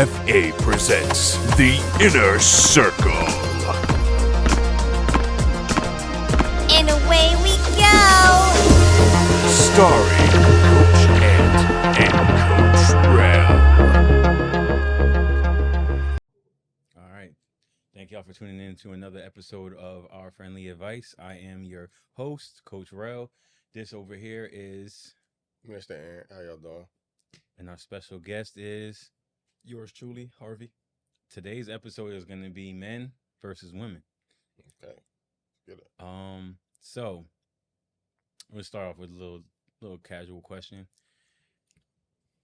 FA presents The Inner Circle. And away we go! Starring Coach Ant and Coach Rel. All right. Thank y'all for tuning in to another episode of Our Friendly Advice. I am your host, Coach Rel. This over here is, Mr. Ant, how y'all doing? and our special guest is, Yours truly, Harvey. today's episode is going to be men versus women. Okay, get it. So we'll start off with a little casual question.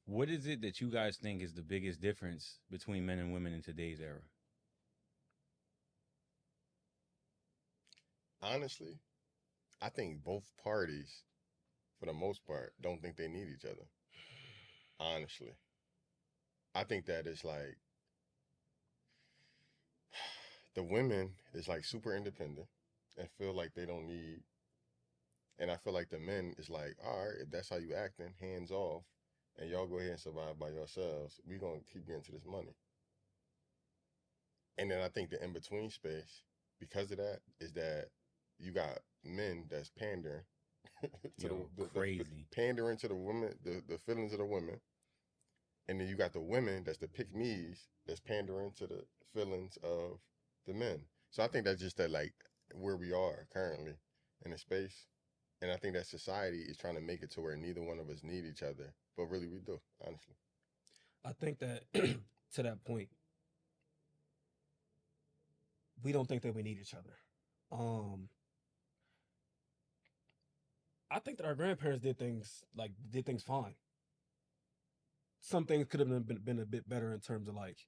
What is it that you guys think is the biggest difference between men and women in today's era? Honestly, I think both parties, for the most part, don't think they need each other. Honestly, I think that it's like the women is like super independent and feel like they don't need, and I feel like the men is like, all right, if that's how you acting, hands off, and y'all go ahead and survive by yourselves. We gonna keep getting to this money. And then I think the in between space, because of that, is that you got men that's pandering to Yo, the crazy. pandering to the women, the feelings of the women, and then you got the women that's the pick me's that's pandering to the feelings of the men. So I think that's just that, like, where we are currently in a space, and I think that society is trying to make it to where neither one of us need each other, but really we do, honestly. I think that to that point, we don't think that we need each other. I think that our grandparents did things fine. Some things could have been a bit better in terms of, like,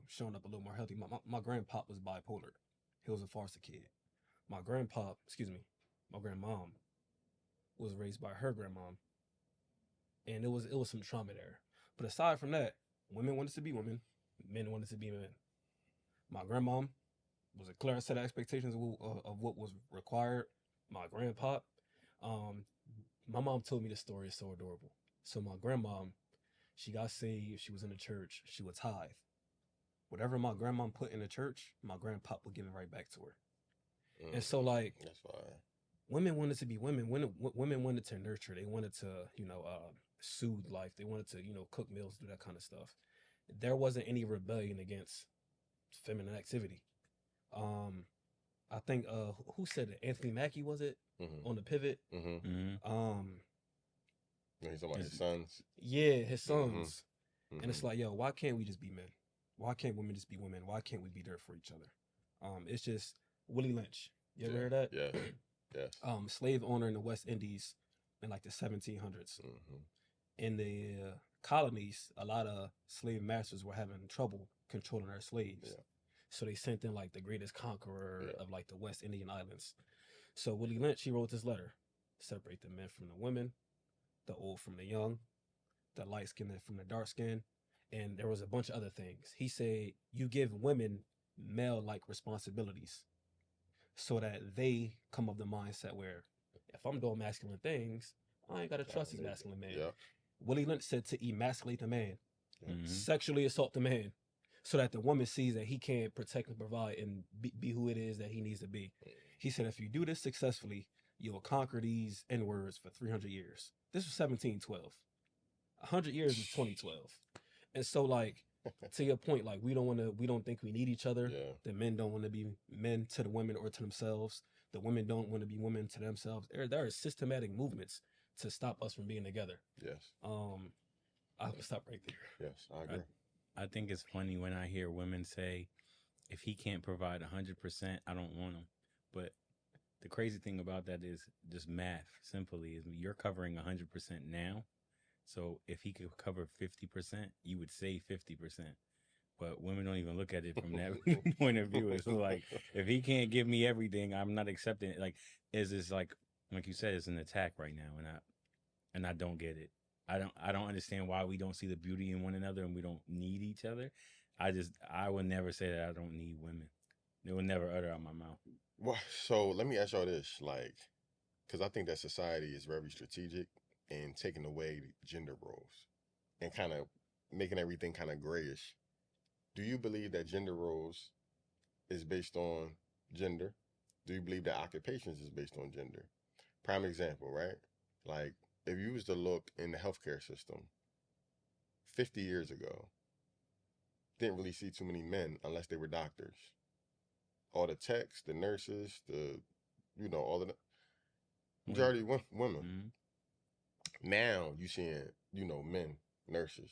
showing up a little more healthy. My grandpop was bipolar. He was a foster kid. My grandmom was raised by her grandmom, and it was some trauma there. But aside from that, women wanted to be women, men wanted to be men. My grandmom was a clear set of expectations of what was required. My grandpa, my mom told me this story is so adorable. So my grandmom, she got saved. She was in the church. She would tithe. Whatever my grandmom put in the church, my grandpa would give it right back to her. And so, like, That's fine. women wanted to be women. Women wanted to nurture. They wanted to, soothe life. They wanted to, cook meals, do that kind of stuff. There wasn't any rebellion against feminine activity. I think who said it? Anthony Mackie, was it, on the Pivot? He's talking about his sons. Yeah, his sons. Mhm. And it's like, yo, why can't we just be men? Why can't women just be women? Why can't we be there for each other? It's just Willie Lynch. You ever heard that? Yeah. Yes. Slave owner in the West Indies in like the 1700s. Mm-hmm. In the colonies, a lot of slave masters were having trouble controlling their slaves. Yeah. So they sent in like the greatest conqueror Yeah. of like the West Indian islands. So Willie Lynch, he wrote this letter: separate the men from the women, the old from the young, the light skinned from the dark skin. And there was a bunch of other things. He said, you give women male-like responsibilities so that they come of the mindset where if I'm doing masculine things, I ain't got to trust these masculine men. Yeah. Willie Lynch said to emasculate the man, Mhm. sexually assault the man, so that the woman sees that he can protect and provide and be who it is that he needs to be. He said, if you do this successfully, you'll conquer these N-words for 300 years. This was 1712. 100 years is 2012. And so, like, to your point, like, we don't think we need each other. Yeah. The men don't want to be men to the women or to themselves. The women don't want to be women to themselves. There are systematic movements to stop us from being together. Yes. I'll stop right there. Yes. I agree. I think it's funny when I hear women say, if he can't provide 100%, I don't want him. But the crazy thing about that is just math, simply, is you're covering 100% now. So if he could cover 50%, you would save 50%. But women don't even look at it from that point of view. It's like, if he can't give me everything, I'm not accepting it. Like, it's like you said, it's an attack right now, and I don't get it. I don't understand why we don't see the beauty in one another and we don't need each other. I would never say that I don't need women. It would never utter out my mouth. Well, so let me ask y'all this, like, because I think that society is very strategic in taking away gender roles and kind of making everything kind of grayish. do you believe that gender roles is based on gender? Do you believe that occupations is based on gender? Prime example, right? Like, if you was to look in the healthcare system 50 years ago, didn't really see too many men unless they were doctors. All the techs, the nurses, all of the majority women. Mm-hmm. Now you seeing, men, nurses,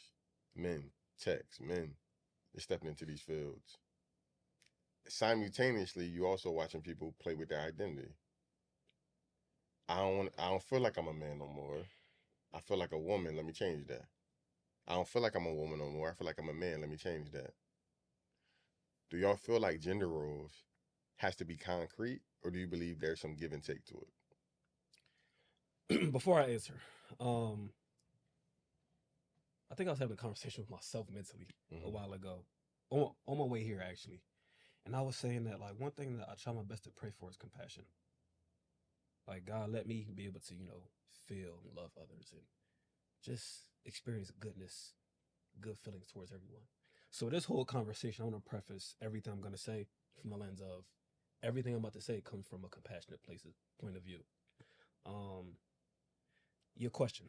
men, techs, men, they're stepping into these fields. Simultaneously, you also watching people play with their identity. I don't feel like I'm a man no more. I feel like a woman. Let me change that. I don't feel like I'm a woman no more. I feel like I'm a man. Let me change that. Do y'all feel like gender roles has to be concrete, or do you believe there's some give and take to it? Before I answer, I think I was having a conversation with myself mentally a while ago, on my way here actually, and I was saying that like one thing that I try my best to pray for is compassion. Like, God, let me be able to, feel and love others and just experience goodness, good feelings towards everyone. So this whole conversation, I want to preface everything I'm going to say from the lens of everything I'm about to say comes from a compassionate point of view. Your question,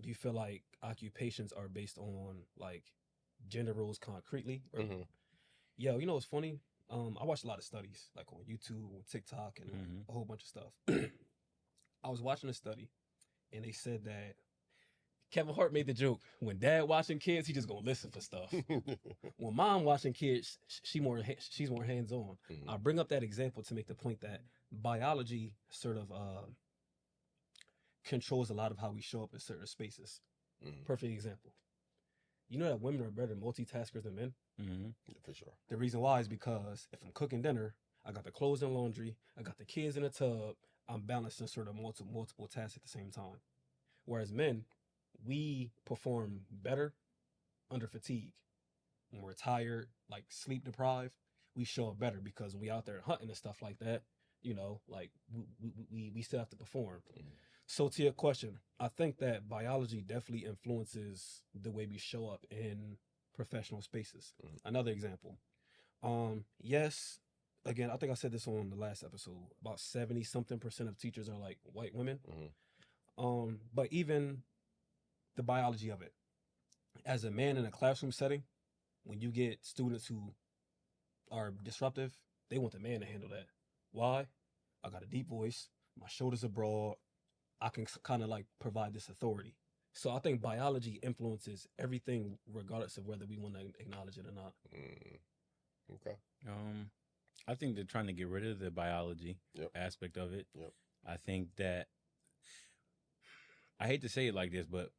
do you feel like occupations are based on like gender roles concretely? Or, Yo, it's funny? I watched a lot of studies like on YouTube, on TikTok, and a whole bunch of stuff. I was watching a study and they said that Kevin Hart made the joke, when dad watching kids, he just gonna listen for stuff. When mom watching kids, she's more hands-on. I bring up that example to make the point that biology sort of controls a lot of how we show up in certain spaces. Perfect example. You know that women are better multitaskers than men? Yeah, for sure. The reason why is because if I'm cooking dinner, I got the clothes and laundry, I got the kids in the tub, I'm balancing sort of multiple tasks at the same time. Whereas men, we perform better under fatigue. When we're tired, like sleep deprived, we show up better because when we out there hunting and stuff like that, like we still have to perform. So to your question, I think that biology definitely influences the way we show up in professional spaces. Another example. Yes, again, I think I said this on the last episode, about 70-something% of teachers are like white women. But even the biology of it, as a man in a classroom setting, when you get students who are disruptive, they want the man to handle that. Why? I got a deep voice, my shoulders are broad, I can kind of like provide this authority. So I think biology influences everything regardless of whether we want to acknowledge it or not. Okay. I think they're trying to get rid of the biology aspect of it. I think that, I hate to say it like this, but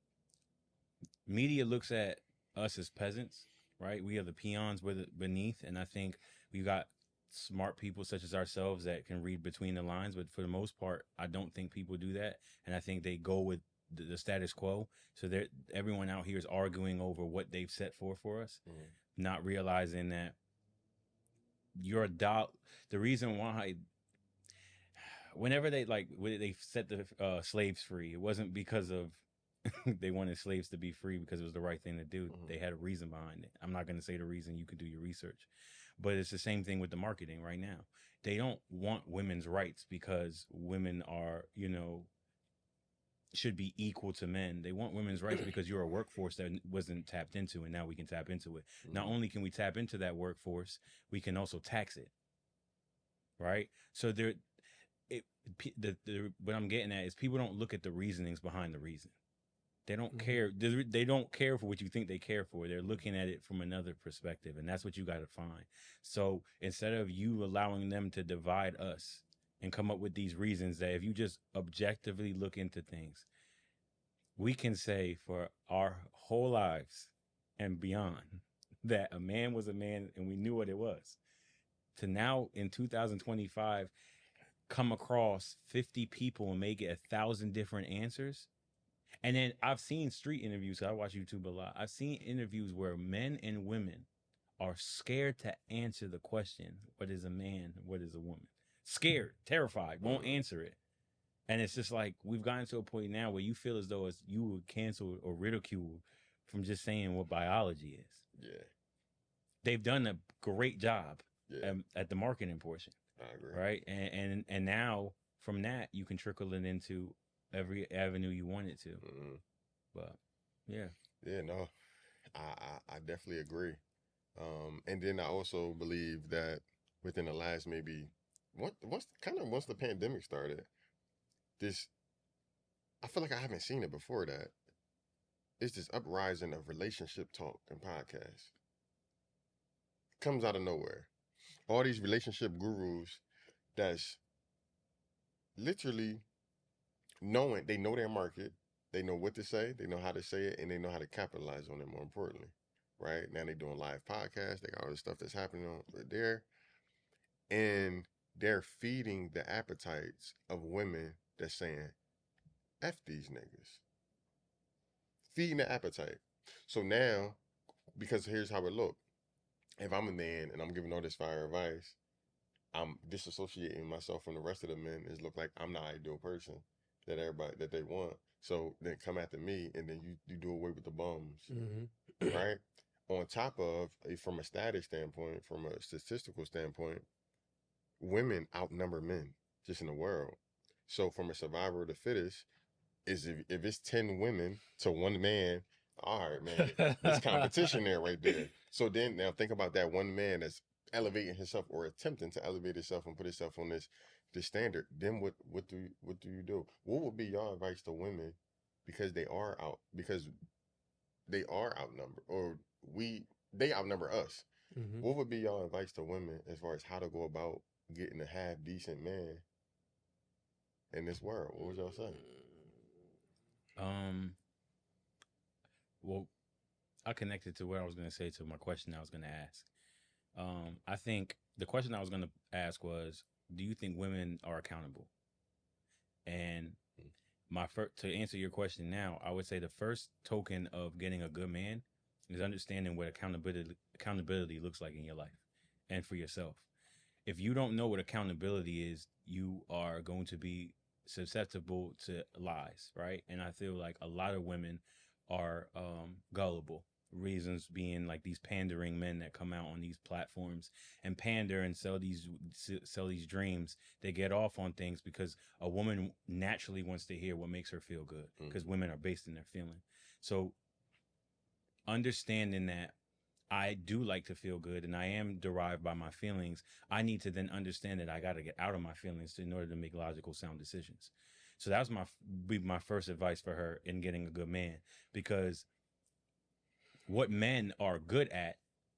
media looks at us as peasants, right? We are the peons beneath, and I think we got smart people such as ourselves that can read between the lines, but for the most part, I don't think people do that, and I think they go with the status quo. So everyone out here is arguing over what they've set for us, not realizing that the reason why whenever they set the slaves free, it wasn't because of they wanted slaves to be free because it was the right thing to do. They had a reason behind it. I'm not going to say the reason, you could do your research, but it's the same thing with the marketing right now. They don't want women's rights because women are, should be equal to men. They want women's rights because you're a workforce that wasn't tapped into, and now we can tap into it. Not only can we tap into that workforce, we can also tax it. Right? So what I'm getting at is people don't look at the reasonings behind the reason. They don't care. They don't care for what you think they care for. They're looking at it from another perspective, and that's what you got to find. So instead of you allowing them to divide us and come up with these reasons that if you just objectively look into things, we can say for our whole lives and beyond that a man was a man and we knew what it was. To now in 2025, come across 50 people and make it 1,000 different answers. And then I've seen street interviews, so I watch YouTube a lot. I've seen interviews where men and women are scared to answer the question, what is a man, what is a woman? Scared, terrified, won't answer it. And it's just like, we've gotten to a point now where you feel as though you were canceled or ridiculed from just saying what biology is. Yeah. they've done a great job Yeah, at the marketing portion, I agree. right? And now from that you can trickle it into every avenue you want it to. Mhm. But yeah, Yeah, no, I definitely agree. And then I also believe that within the last maybe once the pandemic started, this I feel like I haven't seen it before that. It's this uprising of relationship talk and podcasts. Comes out of nowhere. All these relationship gurus that's literally knowing they know their market, they know what to say, they know how to say it, and they know how to capitalize on it more importantly. Right? Now they doing live podcasts, they got all this stuff that's happening on there. And they're feeding the appetites of women that's saying, F these niggas. Feeding the appetite. So now, because here's how it look. If I'm a man and I'm giving all this fire advice, I'm disassociating myself from the rest of the men. It look like I'm the ideal person that everybody that they want. So then come after me, and then you do away with the bums, right? On top of, from a status standpoint, from a statistical standpoint, women outnumber men just in the world. So from a survivor of the fittest, is if it's 10 women to 1 man, all right, man, there's competition there right there. So then now think about that one man that's elevating himself or attempting to elevate himself and put himself on this standard. Then what do you do? What would be your advice to women because they are outnumbered, or they outnumber us? What would be your advice to women as far as how to go about getting a half decent man in this world? What would y'all say? Well, I connected to what I was going to say to my question I was going to ask. I think the question I was going to ask was, do you think women are accountable? And to answer your question now, I would say the first token of getting a good man is understanding what accountability looks like in your life and for yourself. If you don't know what accountability is, you are going to be susceptible to lies, right? And I feel like a lot of women are gullible. Reasons being like these pandering men that come out on these platforms and pander and sell these dreams. They get off on things because a woman naturally wants to hear what makes her feel good, because women are based in their feeling. So understanding that I do like to feel good and I am derived by my feelings, I need to then understand that I got to get out of my feelings in order to make logical, sound decisions. So that was my first advice for her in getting a good man, because what men are good at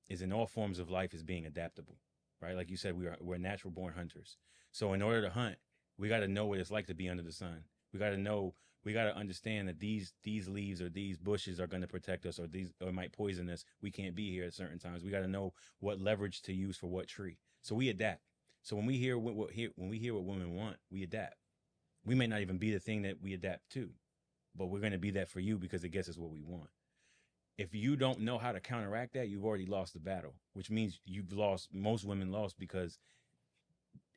is in all forms of life is being adaptable, right? Like you said, we're natural born hunters. So in order to hunt, we got to know what it's like to be under the sun. We got to understand that these leaves or these bushes are going to protect us, or might poison us. We can't be here at certain times. We got to know what leverage to use for what tree. So we adapt. So when we hear what women want, we adapt. We may not even be the thing that we adapt to, but we're going to be that for you because it gets us what we want. If you don't know how to counteract that, you've already lost the battle, which means most women lost because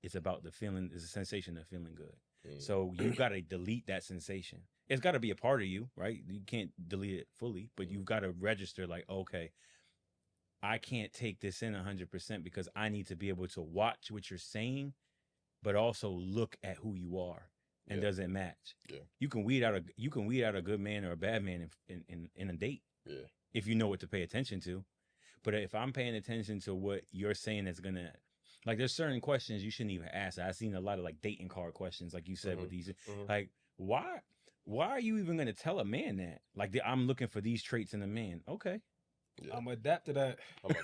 it's about the feeling, it's a sensation of feeling good. So you got to delete that sensation. It's got to be a part of you, right? You can't delete it fully, but you've got to register like, okay, I can't take this in 100% because I need to be able to watch what you're saying, but also look at who you are. And does it match? Yeah. You can weed out a good man or a bad man in a date. Yeah. If you know what to pay attention to. But if I'm paying attention to what you're saying that's gonna, like, there's certain questions you shouldn't even ask. I've seen a lot of like dating card questions, like you said, with these, like, why are you even gonna tell a man that? Like, I'm looking for these traits in a man. Okay. Yeah. I'm gonna adapt to that. I'm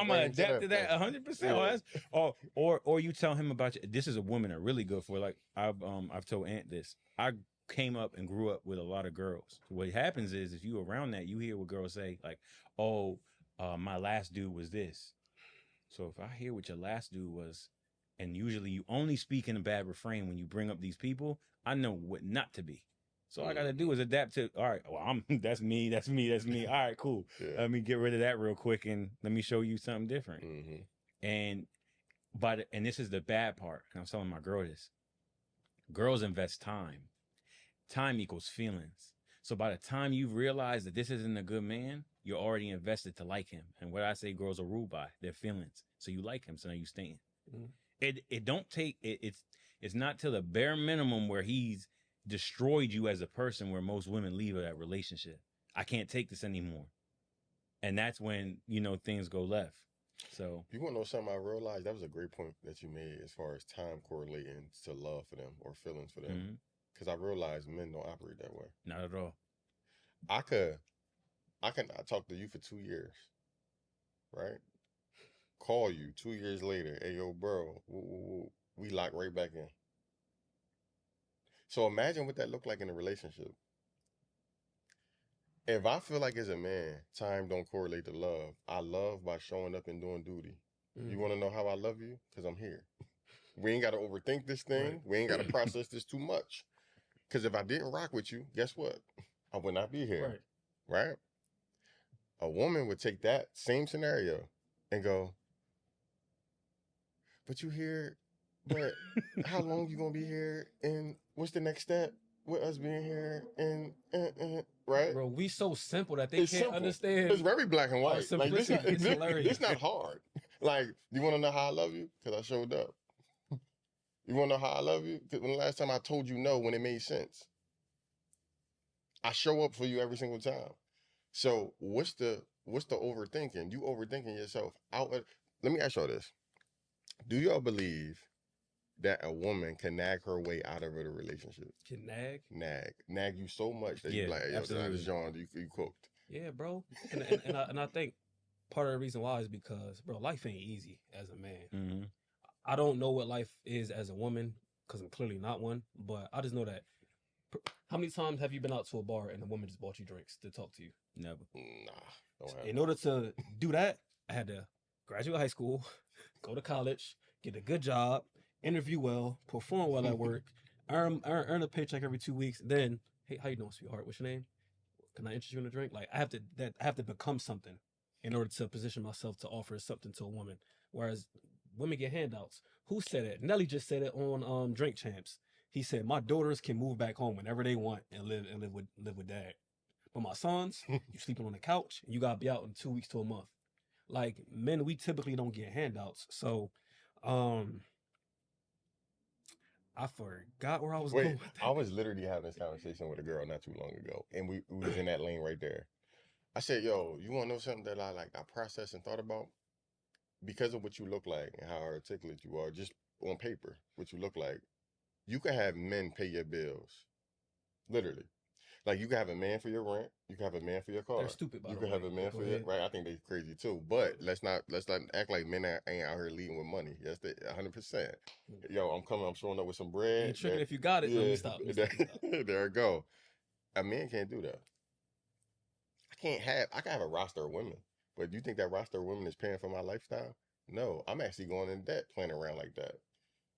gonna adapt to that 100%. Or you tell him about this is a woman are really good for. Like I've told Ant this. I came up and grew up with a lot of girls. What happens is if you around that, you hear what girls say like, "Oh, my last dude was this." So if I hear what your last dude was, and usually you only speak in a bad refrain when you bring up these people, I know what not to be. So all I gotta do is adapt to. All right, well, that's me. All right, cool. Yeah. Let me get rid of that real quick and let me show you something different. And this is the bad part. And I was telling my girl this. Girls invest time. Time equals feelings. So by the time you realize that this isn't a good man, you're already invested to like him. And what I say girls are ruled by their feelings. So you like him, so now you staying. Mhm. It don't take it's not till the bare minimum where he's destroyed you as a person where most women leave that relationship. I can't take this anymore. And that's when, things go left. So You want to know something I realized? That was a great point that you made as far as time correlating to love for them or feelings for them. mhm, Because I realized men don't operate that way. not at all. I can not talk to you for 2 years, right? Call you 2 years later. Hey, yo, bro, we lock right back in. So imagine what that looked like in a relationship. If I feel like as a man, time don't correlate to love, I love by showing up and doing duty. You want to know how I love you? Because I'm here. We ain't got to overthink this thing. Right. We ain't got to process this too much. Because if I didn't rock with you, guess what? I would not be here. Right. Right? A woman would take that same scenario and go, but you here, but how long you going to be here? And what's the next step with us being here? And right? Bro, we so simple that they It's can't simple. understand. It's very black and white. Like, this simplicity is hilarious. it's not hard. Like, you want to know how I love you? Because I showed up. You want to know how I love you? Because when the last time I told you no when it made sense? I show up for you every single time. So what's the overthinking? You overthinking yourself out. Let me ask y'all this. Do y'all believe that a woman can nag her way out of a relationship? Can nag? Nag you so much that Yeah, you like, yo, absolutely. John, you cooked. Yeah, bro. And I think part of the reason why is because, bro, life ain't easy as a man. Mm-hmm. I don't know what life is as a woman because I'm clearly not one, but I just know that. How many times have you been out to a bar and a woman just bought you drinks to talk to you? Never. Nah, don't have In order to do that, I had to graduate high school, go to college, get a good job, interview well, perform well at work, earn a paycheck every 2 weeks. Then, hey, how you doing, sweetheart? What's your name? Can I interest you in a drink? Like I have to become something in order to position myself to offer something to a woman. Whereas women get handouts. Who said it? Nelly just said it on Drink Champs. He said, "My daughters can move back home whenever they want and live with dad. But my sons, you sleeping on the couch and you gotta be out in 2 weeks to a month." Like men, we typically don't get handouts. So, I forgot where I was going Wait, with I that. was literally having this conversation with a girl not too long ago, and we was in that lane right there. I said, "Yo, you want to know something that I processed and thought about because of what you look like and how articulate you are, just on paper, what you look like. You can have men pay your bills, literally. Like you can have a man for your rent, you can have a man for your car. They're stupid, by You the can way. have a man Go for your ahead. right. I think they're crazy too. But let's not act like men ain't out here leading with money. Yes, they 100%. Yo, I'm coming. I'm showing up with some bread. Ain't tricking if you got it. Let me stop. There I go. A man can't do that. I can have a roster of women, but do you think that roster of women is paying for my lifestyle? No, I'm actually going in debt playing around like that.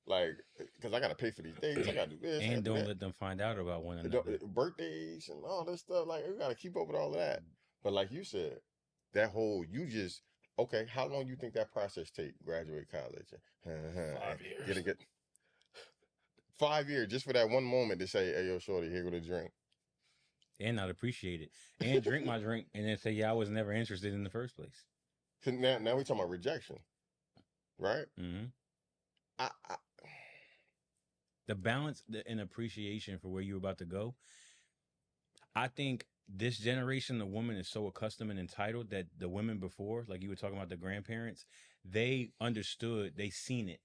Like, because I got to pay for these dates. I got to do this. I And gotta do don't that. let them find out about one The another. birthdays and all this stuff. Like, we got to keep up with all of that. But like you said, that whole, okay, how long you think that process take? Graduate college. 5 years. Get 5 years just for that one moment to say, hey, yo, shorty, here go the drink. And not appreciate it. And drink my drink and then say, yeah, I was never interested in the first place. So now we talking about rejection, right? Mm-hmm. I The balance and appreciation for where you're about to go. I think this generation of women is so accustomed and entitled that the women before, like you were talking about the grandparents, they understood, they seen it.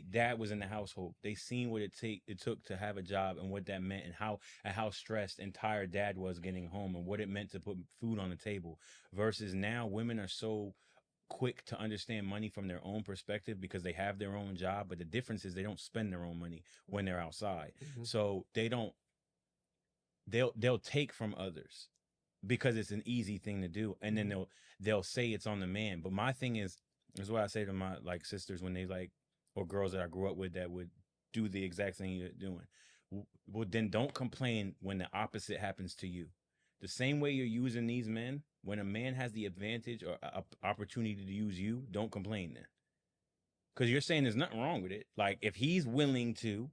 Dad was in the household. They seen what it took to have a job and what that meant and how stressed and tired dad was getting home and what it meant to put food on the table. Versus now women are so quick to understand money from their own perspective because they have their own job. But the difference is they don't spend their own money when they're outside. Mhm. So they'll take from others because it's an easy thing to do. And then they'll say it's on the man. But my thing is what I say to my like sisters when they like, or girls that I grew up with that would do the exact thing you're doing. Well, then don't complain when the opposite happens to you. The same way you're using these men, when a man has the advantage or opportunity to use you, don't complain then. Because you're saying there's nothing wrong with it. Like if he's willing to,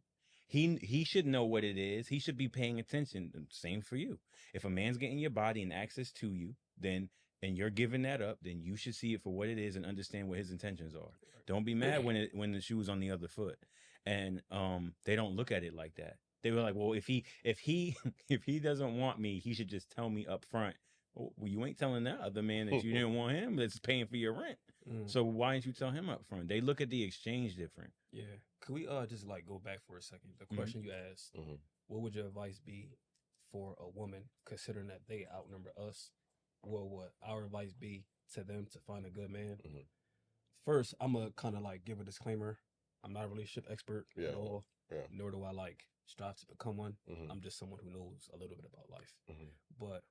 he should know what it is. He should be paying attention. Same for you. If a man's getting your body and access to you, then and you're giving that up, then you should see it for what it is and understand what his intentions are. Don't be mad when the shoe's on the other foot. And they don't look at it like that. They were like, well, if he if he doesn't want me, he should just tell me up front. Well, you ain't telling that other man that you didn't want him that's paying for your rent. So why didn't you tell him up front? They look at the exchange different. Yeah. Could we just like go back for a second? The question you asked, what would your advice be for a woman considering that they outnumber us? What would our advice be to them to find a good man? First, I'm gonna kind of like give a disclaimer. I'm not a relationship expert at all, nor do I like strive to become one. I'm just someone who knows a little bit about life. But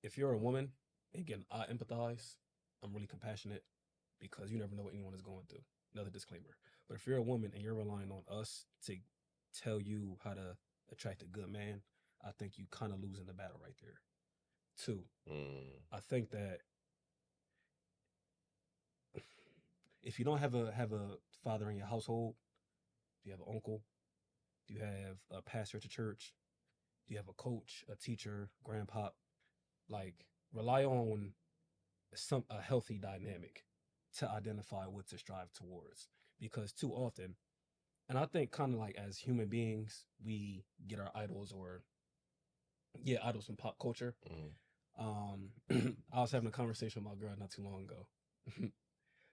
if you're a woman, again, I empathize. I'm really compassionate because you never know what anyone is going through. Another disclaimer. But if you're a woman and you're relying on us to tell you how to attract a good man, I think you kind of losing the battle right there. Two, I think that if you don't have a father in your household, do you have an uncle? Do you have a pastor at your church? Do you have a coach, a teacher, grandpa? Like, rely on a healthy dynamic to identify what to strive towards. Because too often, and I think kind of like as human beings, we get our idols idols from pop culture. I was having a conversation with my girl not too long ago.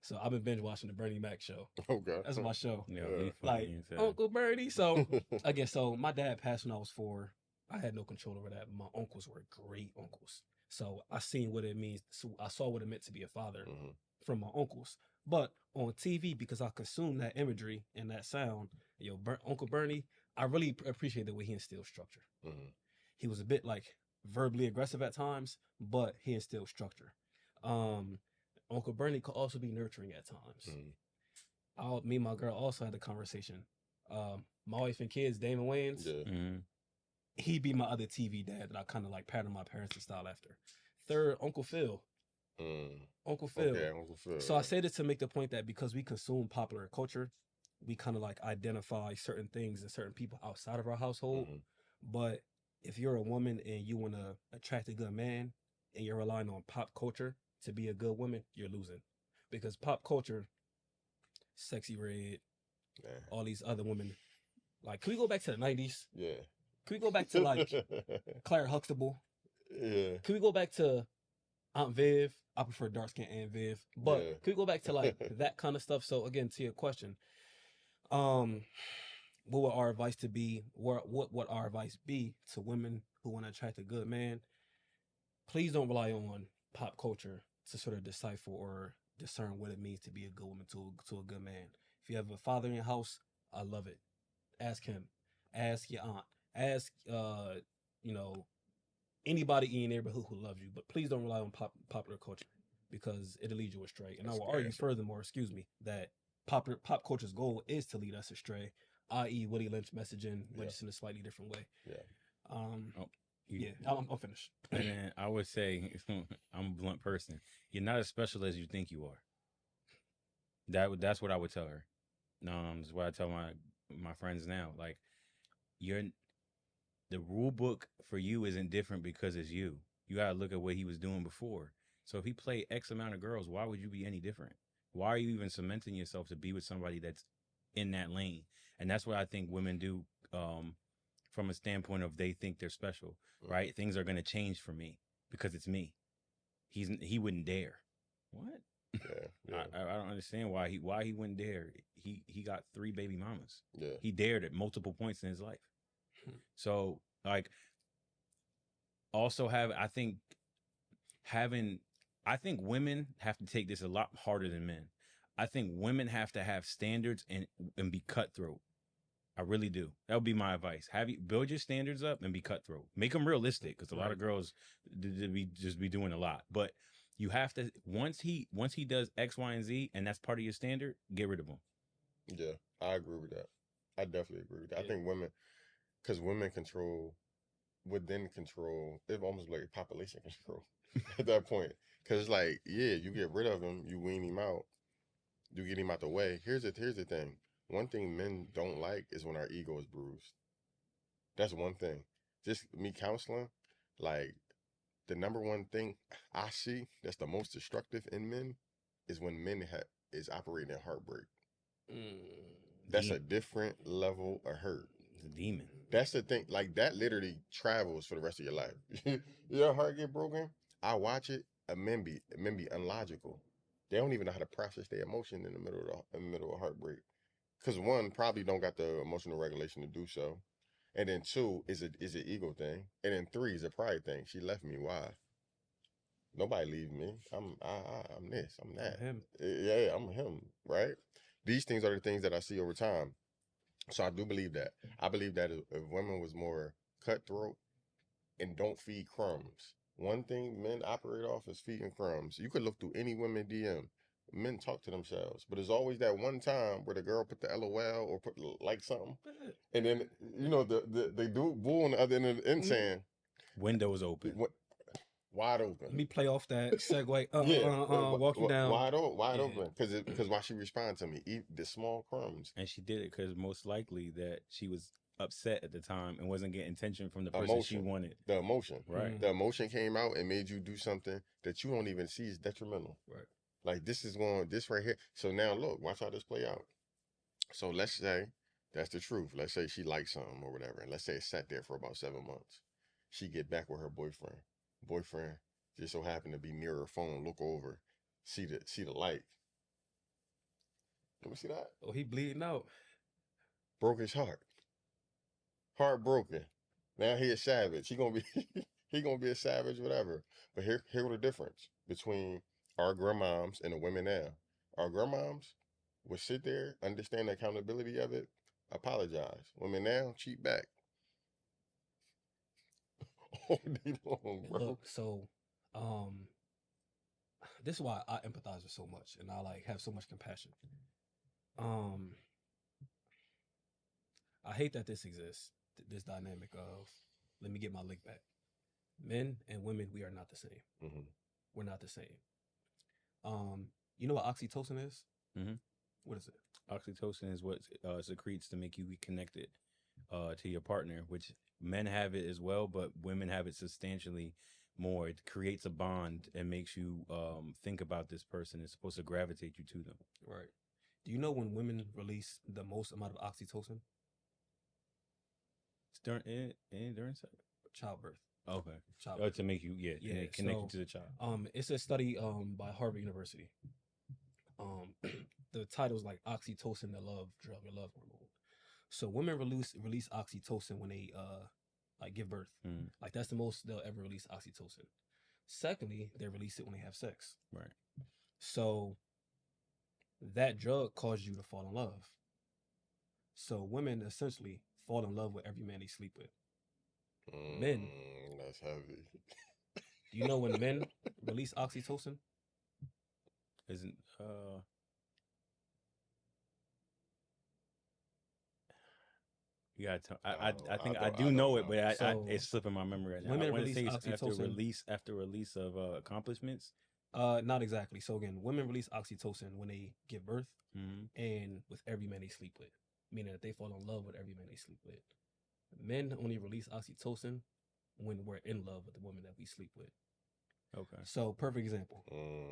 So I've been binge watching the Bernie Mac show. Okay. That's my show. Yeah, like Uncle Bernie. So again, so my dad passed when I was 4. I had no control over that. My uncles were great uncles. So I seen what it means. So I saw what it meant to be a father from my uncles. But on TV, because I consumed that imagery and that sound, Uncle Bernie, I really appreciate the way he instilled structure. He was a bit like verbally aggressive at times, but he instilled structure. Uncle Bernie could also be nurturing at times. Me and my girl also had a conversation. My wife and kids, Damon Wayans, he'd be my other TV dad that I kind of like pattern my parenting style after. Third, Uncle Phil. Uncle Phil. Okay, Uncle Phil. So I say this to make the point that because we consume popular culture, we kind of like identify certain things and certain people outside of our household. But if you're a woman and you want to attract a good man and you're relying on pop culture to be a good woman, you're losing. Because pop culture, Sexy Red, all these other women. Like, can we go back to the 90s? Yeah. Can we go back to like Claire Huxtable? Yeah. Can we go back to Aunt Viv? I prefer dark skin Aunt Viv. But can we go back to like that kind of stuff? So again, to your question, what would our advice to be? What would our advice be to women who want to attract a good man? Please don't rely on pop culture to sort of decipher or discern what it means to be a good woman to a good man. If you have a father in your house, I love it. Ask him. Ask your aunt. Ask anybody in your neighborhood who loves you. But please don't rely on popular culture because it'll lead you astray. And I will argue furthermore, that pop culture's goal is to lead us astray, i.e. Willie Lynch messaging, but just in a slightly different way. I'm finished. And then I would say, I'm a blunt person. You're not as special as you think you are. That's what I would tell her. That's what I tell my friends now. Like, the rule book for you isn't different because it's you. You gotta look at what he was doing before. So if he played X amount of girls, why would you be any different? Why are you even cementing yourself to be with somebody that's in that lane? And that's what I think women do. From a standpoint of they think they're special, right? Things are going to change for me because it's me. He wouldn't dare. What? I don't understand why he wouldn't dare. He got 3 baby mamas. He dared at multiple points in his life. So like, also I think women have to take this a lot harder than men. I think women have to have standards and be cutthroat. I really do. That would be my advice. Build your standards up and be cutthroat. Make them realistic, because a lot of girls just be doing a lot. But you have to, once he does X, Y, and Z, and that's part of your standard, get rid of him. Yeah, I agree with that. I definitely agree with that. I think women, because women would then control, it's almost like population control at that point. Because it's like, you get rid of him, you wean him out, you get him out the way. Here's the thing. One thing men don't like is when our ego is bruised. That's one thing. Just me counseling, like, the number one thing I see that's the most destructive in men is when men is operating in heartbreak. That's a different level of hurt. It's a demon. That's the thing. Like that literally travels for the rest of your life. Your heart get broken. I watch it. Men be unlogical. They don't even know how to process their emotion in the middle of heartbreak. Because one probably don't got the emotional regulation to do so, and then two is an ego thing, and then three is a pride thing. She left me. Why? Nobody leave me. I'm this. I'm that. Him. Yeah, I'm him. Right. These things are the things that I see over time. So I do believe that. I believe that if women was more cutthroat and don't feed crumbs. One thing men operate off is feeding crumbs. You could look through any women DM. Men talk to themselves, but there's always that one time where the girl put the LOL or put like something, and then they do bull on the other end of the end saying Windows open. Wide open. Let me play off that segue. Yeah, walk you down. wide Yeah. open. Because why she respond to me? Eat the small crumbs. And she did it because most likely that she was upset at the time and wasn't getting attention from the person she Emotion. wanted. The emotion, Right. The emotion came out and made you do something that you don't even see is detrimental. Right. Like this right here. So now look, watch how this play out. So let's say that's the truth. Let's say she liked something or whatever, and let's say it sat there for about 7 months. She get back with her boyfriend. Boyfriend just so happened to be near her phone. Look over, see the light. Let me see that. Oh, he bleeding out. Broke his heart. Heartbroken. Now he a savage. He gonna be he gonna be a savage, whatever. But here the difference between our grandmoms and the women now. Our grandmoms would sit there, understand the accountability of it, apologize. Women now cheat back. All day long, bro. Look, so this is why I empathize with so much and I like have so much compassion. I hate that this exists, this dynamic of let me get my lick back. Men and women, we are not the same. Mm-hmm. We're not the same. You know what oxytocin is? Mhm. What is it? Oxytocin is what secretes to make you reconnected to your partner, which men have it as well, but women have it substantially more. It creates a bond and makes you think about this person. It's supposed to gravitate you to them. Right. Do you know when women release the most amount of oxytocin? It's during sex. Childbirth. Okay. Childbirth. To make you connected to the child. It's a study by Harvard University. The title is like oxytocin, the love drug or love hormone. So women release oxytocin when they like give birth. Mm. Like that's the most they'll ever release oxytocin. Secondly, they release it when they have sex. Right. So that drug causes you to fall in love. So women essentially fall in love with every man they sleep with. Men. That's heavy. Do you know when men release oxytocin? Isn't you gotta tell. I think I do know it, but So, it's slipping my memory right now. women I wanna release say it's oxytocin. after release of accomplishments. Not exactly. So again, women release oxytocin when they give birth Mm-hmm. and with every man they sleep with, meaning that they fall in love with every man they sleep with. Men only release oxytocin when we're in love with the woman that we sleep with. Okay. So, perfect example.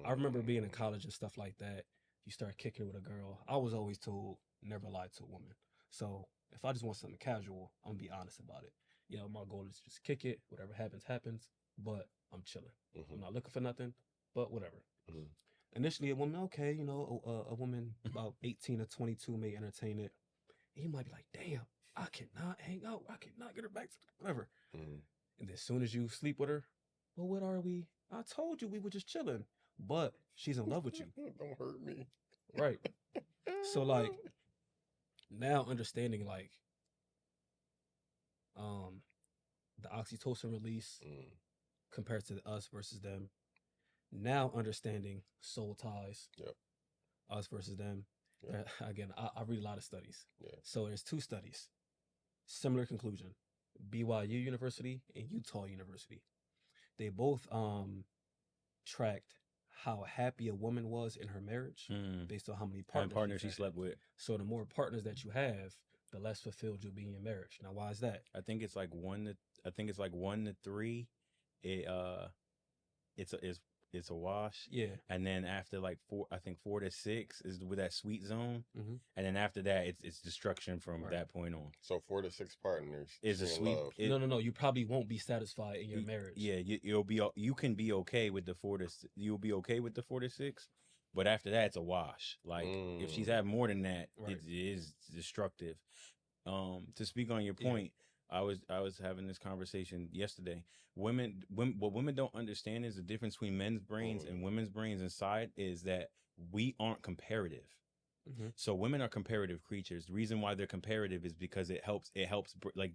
I remember being in college and stuff like that. You start kicking it with a girl. I was always told never lie to a woman. So if I just want something casual, I'm gonna be honest about it. You know, my goal is just kick it. Whatever happens, happens. But I'm chilling. I'm not looking for nothing. But whatever. Mhm. Initially, a woman, okay, you know, a woman about 18 or 22 may entertain it. And you might be like, damn, I cannot hang out. I cannot get her back to whatever. Mhm. And then as soon as you sleep with her, well, what are we? I told you we were just chilling. But she's in love with you. Don't hurt me. Right. So like now understanding like the oxytocin release compared to us versus them. Now understanding soul ties. Yep. Us versus them. Yep. Again, I read a lot of studies. Yeah. So there's 2 studies. Similar conclusion. BYU University and Utah University. They both tracked how happy a woman was in her marriage based on how many partners she she's had. slept with. So the more partners that you have, the less fulfilled you'll be in your marriage. Now, why is that? I think it's like 1 to 3. it's a wash. Yeah. And then after like 4 to 6 is with that sweet zone. Mm-hmm. And then after that, it's destruction from that point on. So 4 to 6 partners Is a seeing sweet. love. No. You probably won't be satisfied in your marriage. Yeah, you can be okay with the 4 to you'll be okay with the 4 to 6, but after that it's a wash. Like if she's had more than that, Right. it is destructive. To speak on your point, I was having this conversation yesterday. What women don't understand is the difference between men's brains and women's brains inside is that we aren't comparative. Mm-hmm. So women are comparative creatures. The reason why they're comparative is because it helps like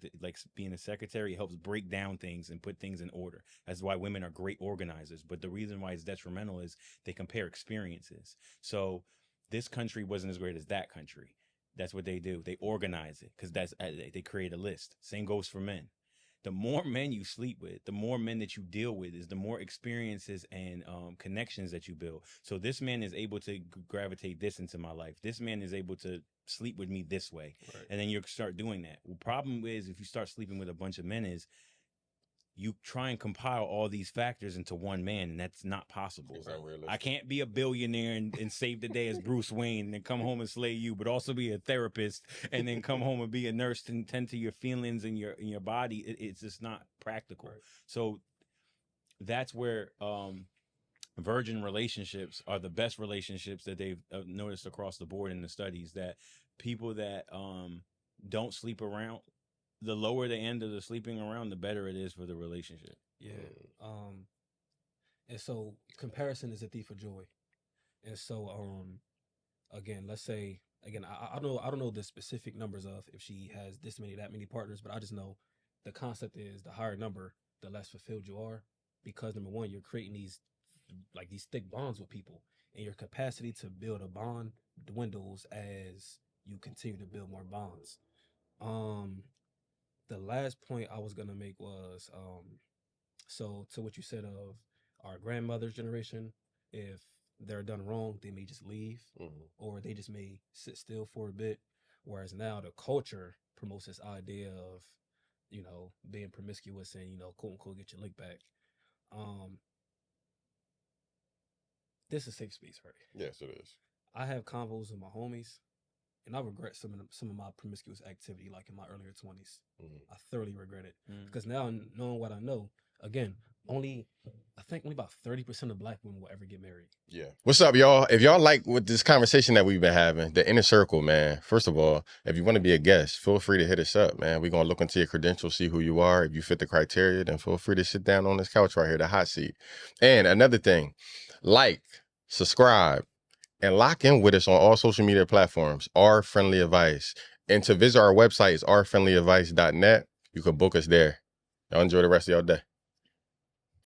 being a secretary, it helps break down things and put things in order. That's why women are great organizers. But the reason why it's detrimental is they compare experiences. So this country wasn't as great as that country. That's what they do. They organize it because they create a list. Same goes for men. The more men you sleep with, the more men that you deal with, is the more experiences and connections that you build. So this man is able to gravitate this into my life. This man is able to sleep with me this way. Right. And then you start doing that. The problem is if you start sleeping with a bunch of men is you try and compile all these factors into one man, and that's not possible. It's unrealistic. I can't be a billionaire and save the day as Bruce Wayne and then come home and slay you, but also be a therapist and then come home and be a nurse and tend to your feelings and your body. It's just not practical. Right. So that's where virgin relationships are the best relationships that they've noticed across the board in the studies, that people that don't sleep around, the lower the end of the sleeping around, the better it is for the relationship. Yeah. And so comparison is a thief of joy. And so again, let's say again, I don't know the specific numbers of if she has this many, that many partners, but I just know the concept is the higher number, the less fulfilled you are, because number one, you're creating these thick bonds with people, and your capacity to build a bond dwindles as you continue to build more bonds. The last point I was gonna make was so to what you said of our grandmother's generation, if they're done wrong, they may just leave, or they just may sit still for a bit. Whereas now the culture promotes this idea of, being promiscuous and, quote unquote, get your lick back. This is safe space, right? Yes, it is. I have convos with my homies, and I regret some of my promiscuous activity, like in my earlier 20s. I thoroughly regret it because now, knowing what I know, again, I think only about 30% of Black women will ever get married. Yeah. What's up, y'all? If y'all like with this conversation that we've been having, the Inner Circle, man, first of all, if you want to be a guest, feel free to hit us up, man. We're going to look into your credentials, see who you are. If you fit the criteria, then feel free to sit down on this couch right here, the hot seat. And another thing, like, subscribe, and lock in with us on all social media platforms, Our Friendly Advice. And to visit our website is ourfriendlyadvice.net. You can book us there. Y'all enjoy the rest of your day.